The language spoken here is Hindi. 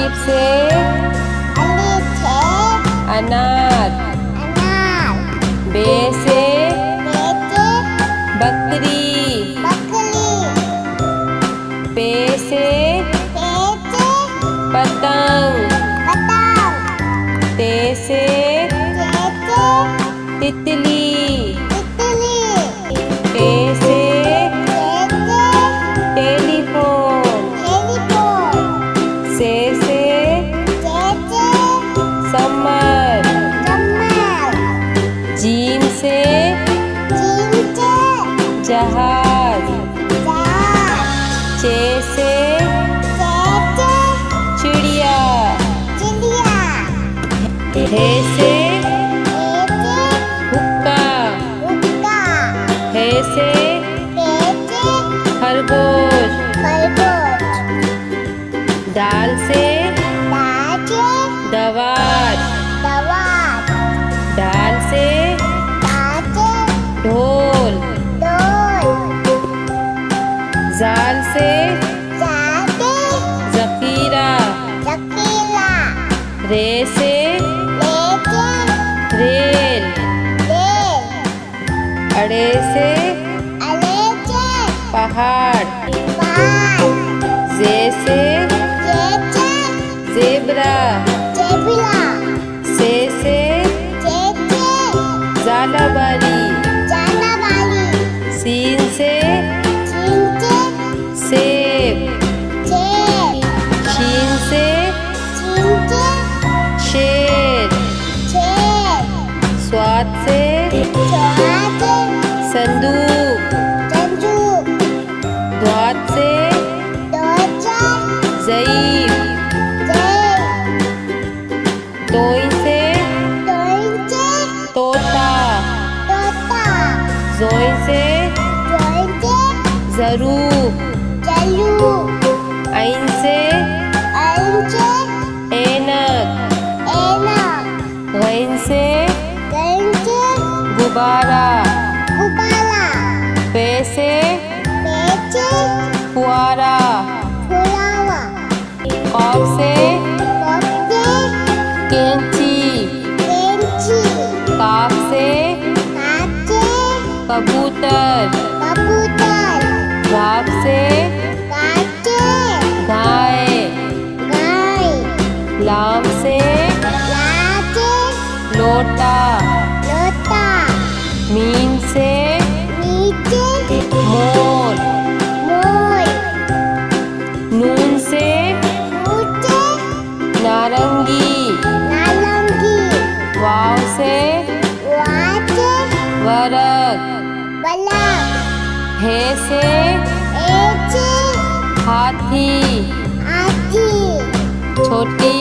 अलीफ से अनार। बे से बकरी। पे से पतंग। ते से तितली। टे से टेलीफोन। से समर। जीम से जहाज। चे से चिड़िया। हे से हुक्का। हे से खरगोश। दाल से दवात। दाल से ढोल। जाल से जखीरा। रे से रेल। अड़े से पहाड़। जे से ज़ेब्रा। से ज़ालाबारी। सीन से सेब। शीन से शेर। स्वाद से संदूक। द्वात से ज़ईफ़। तोइन से तोता। ज़ोइन से ज़रूब। ऐन से ऐनक। गैन से गुब्बारा। पे से फुआरा। कॉफ से कैंची। काफ से कबूतर। घाव से गाय। लाम से लोटा। मीम से मोर। नून से नारंगी। वाव से वरक। हे से हाथी। छोटी